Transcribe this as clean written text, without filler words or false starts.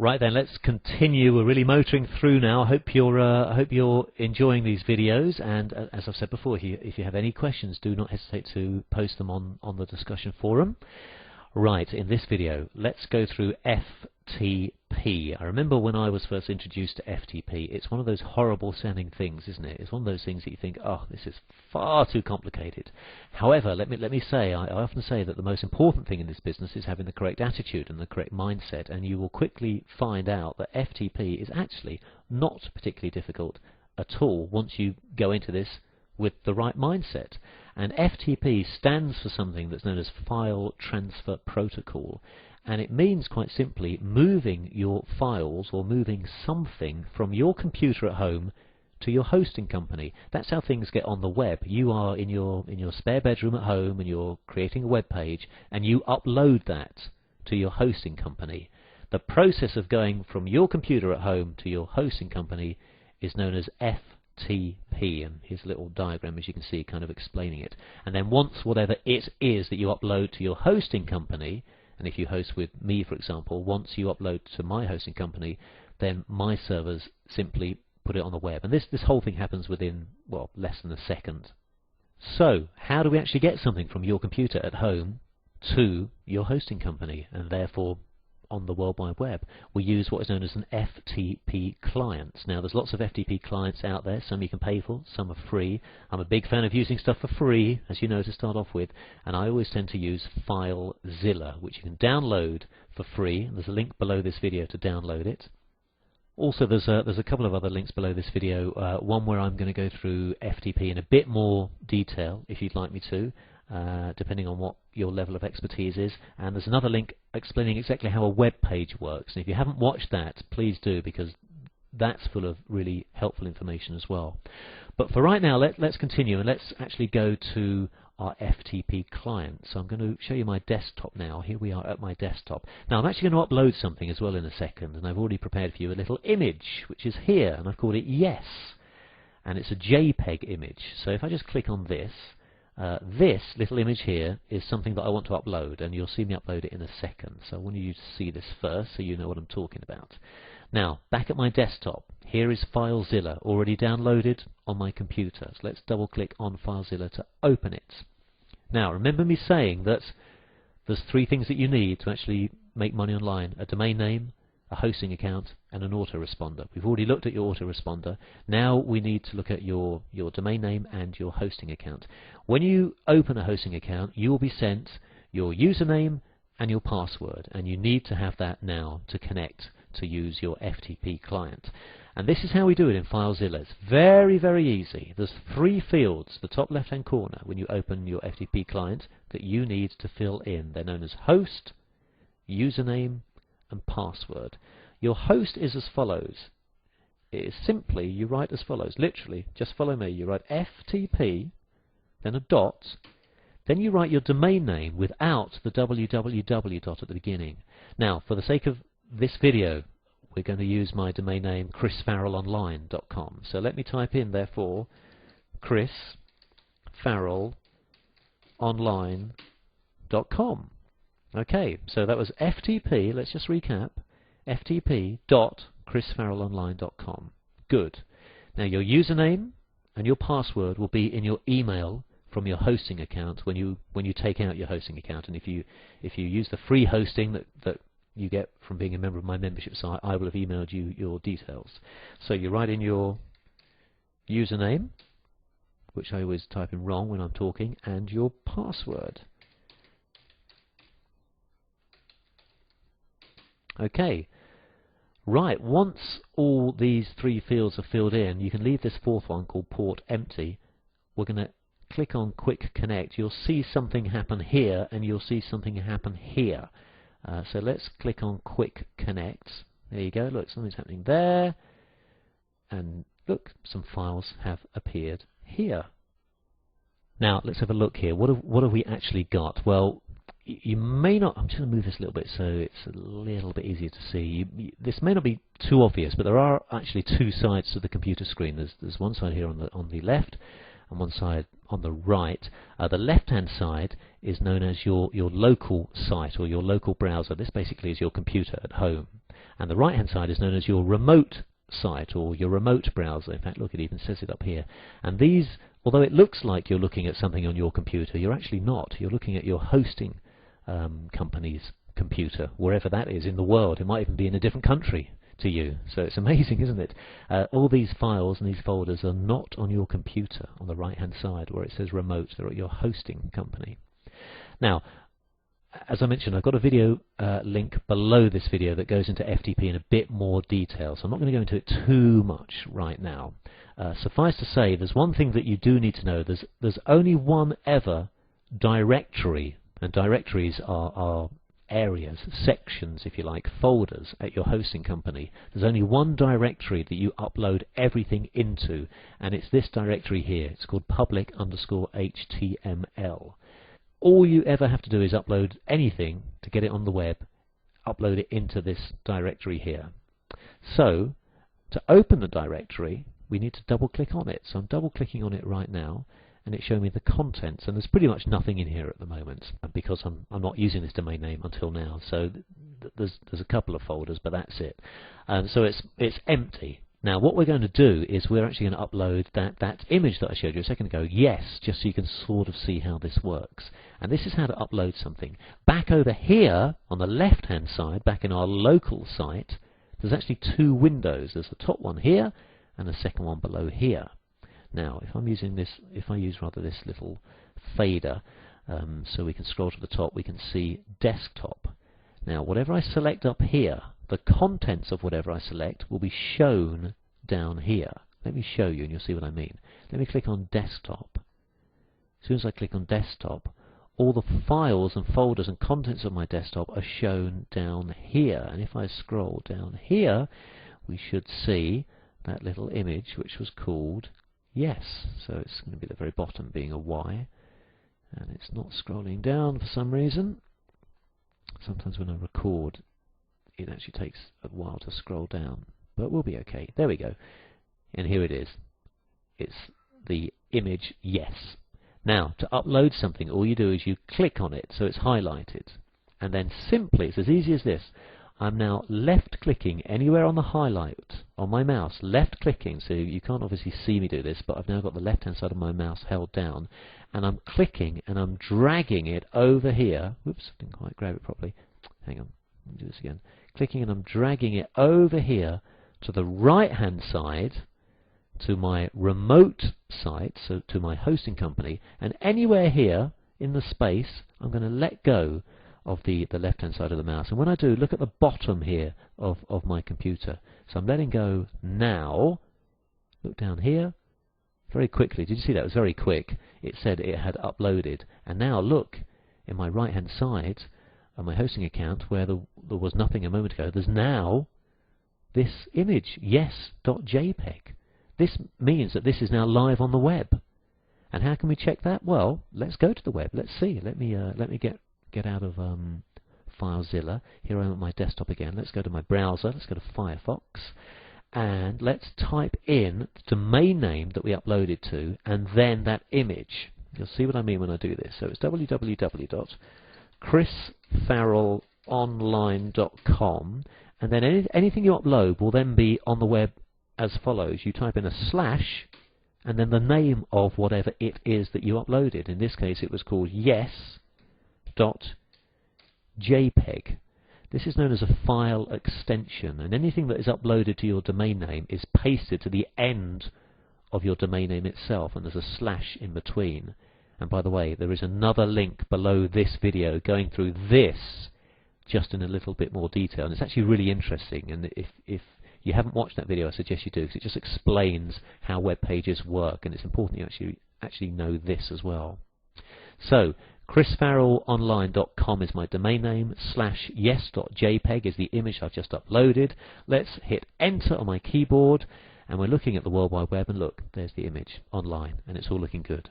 Right then, let's continue. We're really motoring through now. I hope you're enjoying these videos. And as I've said before, if you have any questions, do not hesitate to post them on the discussion forum. Right, in this video, let's go through FTP. I remember when I was first introduced to FTP, it's one of those horrible sounding things, isn't it? It's one of those things that you think, oh, this is far too complicated. However, let me say, I often say that the most important thing in this business is having the correct attitude and the correct mindset, and you will quickly find out that FTP is actually not particularly difficult at all once you go into this with the right mindset. And FTP stands for something that's known as File Transfer Protocol, and it means quite simply moving your files or moving something from your computer at home to your hosting company. That's how things get on the web. You are in your spare bedroom at home and you're creating a web page and you upload that to your hosting company. The process of going from your computer at home to your hosting company is known as FTP, and here's a little diagram, as you can see, kind of explaining it. And then once whatever it is that you upload to your hosting company, and if you host with me, for example, once you upload to my hosting company, then my servers simply put it on the web. And this whole thing happens within, well, less than a second. So, how do we actually get something from your computer at home to your hosting company, and therefore on the World Wide Web? We use what is known as an FTP client. Now, there's lots of FTP clients out there. Some you can pay for, some are free. I'm a big fan of using stuff for free, as you know, to start off with, and I always tend to use FileZilla, which you can download for free. There's a link below this video to download it. Also, there's a couple of other links below this video, one where I'm going to go through FTP in a bit more detail, if you'd like me to, depending on what your level of expertise is. And there's another link explaining exactly how a web page works. And if you haven't watched that, please do, because that's full of really helpful information as well. But for right now, let's continue, and let's actually go to our FTP client. So I'm going to show you my desktop now. Here we are at my desktop. Now I'm actually going to upload something as well in a second, and I've already prepared for you a little image, which is here, and I've called it Yes. And it's a JPEG image. So if I just click on this, this little image here is something that I want to upload, and you'll see me upload it in a second. So I want you to see this first so you know what I'm talking about. Now, back at my desktop, here is FileZilla already downloaded on my computer. So let's double click on FileZilla to open it. Now, remember me saying that there's three things that you need to actually make money online: a domain name, a hosting account, and an autoresponder. We've already looked at your autoresponder. Now we need to look at your domain name and your hosting account. When you open a hosting account, you will be sent your username and your password, and you need to have that now to connect to use your FTP client. And this is how we do it in FileZilla. It's very, very easy. There's three fields, the top left-hand corner, when you open your FTP client, that you need to fill in. They're known as host, username, and password. Your host is as follows. It is simply, you write as follows, literally, just follow me. You write FTP, then a dot, then you write your domain name without the www dot at the beginning. Now, for the sake of this video, we're going to use my domain name, chrisfarrellonline.com. So let me type in, therefore, chrisfarrellonline.com. Okay, so that was FTP, let's just recap, ftp.chrisfarrellonline.com. Good. Now your username and your password will be in your email from your hosting account when you take out your hosting account. And if you use the free hosting that you get from being a member of my membership site, I will have emailed you your details. So you write in your username, which I always type in wrong when I'm talking, and your password. Okay, right, once all these three fields are filled in, you can leave this fourth one called port empty. We're going to click on Quick Connect. You'll see something happen here, and you'll see something happen here. So let's click on Quick Connect. There you go, look, something's happening there. And look, some files have appeared here. Now, let's have a look here. What have we actually got? Well, you may not, I'm just going to move this a little bit so it's a little bit easier to see. This may not be too obvious, but there are actually two sides to the computer screen. There's one side here on the left and one side on the right. The left-hand side is known as your local site or your local browser. This basically is your computer at home. And the right-hand side is known as your remote site or your remote browser. In fact, look, it even says it up here. And these, although it looks like you're looking at something on your computer, you're actually not. You're looking at your hosting company's computer, wherever that is in the world. It might even be in a different country to you. So it's amazing, isn't it? All these files and these folders are not on your computer on the right-hand side where it says remote. They're at your hosting company. Now, as I mentioned, I've got a video link below this video that goes into FTP in a bit more detail, so I'm not going to go into it too much right now. Suffice to say, there's one thing that you do need to know. There's only one ever directory, and directories are areas, sections, if you like, folders at your hosting company. There's only one directory that you upload everything into, and it's this directory here. It's called public_HTML. All you ever have to do is upload anything to get it on the web, upload it into this directory here. So, to open the directory, we need to double click on it. So I'm double clicking on it right now, and it's showing me the contents, and there's pretty much nothing in here at the moment because I'm not using this domain name until now. So there's a couple of folders, but that's it. So it's empty. Now what we're going to do is we're actually going to upload that image that I showed you a second ago, yes, just so you can sort of see how this works. And this is how to upload something. Back over here on the left hand side, back in our local site, there's actually two windows. There's the top one here and the second one below here. Now if I'm using this, if I use rather this little fader so we can scroll to the top, we can see desktop. Now whatever I select up here, the contents of whatever I select will be shown down here. Let me show you and you'll see what I mean. Let me click on desktop. As soon as I click on desktop, all the files and folders and contents of my desktop are shown down here. And if I scroll down here, we should see that little image which was called yes. So it's going to be at the very bottom being a Y. And it's not scrolling down for some reason. Sometimes when I record, it actually takes a while to scroll down, but we'll be okay. There we go. And here it is. It's the image yes. Now, to upload something, all you do is you click on it so it's highlighted. And then simply, it's as easy as this. I'm now left-clicking anywhere on the highlight on my mouse, left-clicking, so you can't obviously see me do this, but I've now got the left-hand side of my mouse held down, and I'm clicking and I'm dragging it over here. Whoops, didn't quite grab it properly. Hang on, let me do this again. Clicking and I'm dragging it over here to the right-hand side, to my remote site, so to my hosting company, and anywhere here in the space, I'm going to let go of the left-hand side of the mouse. And when I do, look at the bottom here of my computer. So I'm letting go now. Look down here. Very quickly. Did you see that? It was very quick. It said it had uploaded. And now look, in my right-hand side of my hosting account, where there was nothing a moment ago, there's now this image, yes.jpg. This means that this is now live on the web. And how can we check that? Well, let's go to the web. Let's see. Let me get out of FileZilla. Here I am at my desktop again. Let's go to my browser. Let's go to Firefox. And let's type in the domain name that we uploaded to, and then that image. You'll see what I mean when I do this. So it's www.chrisfarrellonline.com, and then anything you upload will then be on the web as follows. You type in a slash, and then the name of whatever it is that you uploaded. In this case, it was called yes.jpg. This is known as a file extension, and anything that is uploaded to your domain name is pasted to the end of your domain name itself, and there's a slash in between. And by the way, there is another link below this video going through this just in a little bit more detail, and it's actually really interesting. And if you haven't watched that video, I suggest you do, because it just explains how web pages work, and it's important you actually know this as well. So chrisfarrellonline.com is my domain name, /yes.jpg is the image I've just uploaded. Let's hit enter on my keyboard, and we're looking at the World Wide Web, and look, there's the image online, and it's all looking good.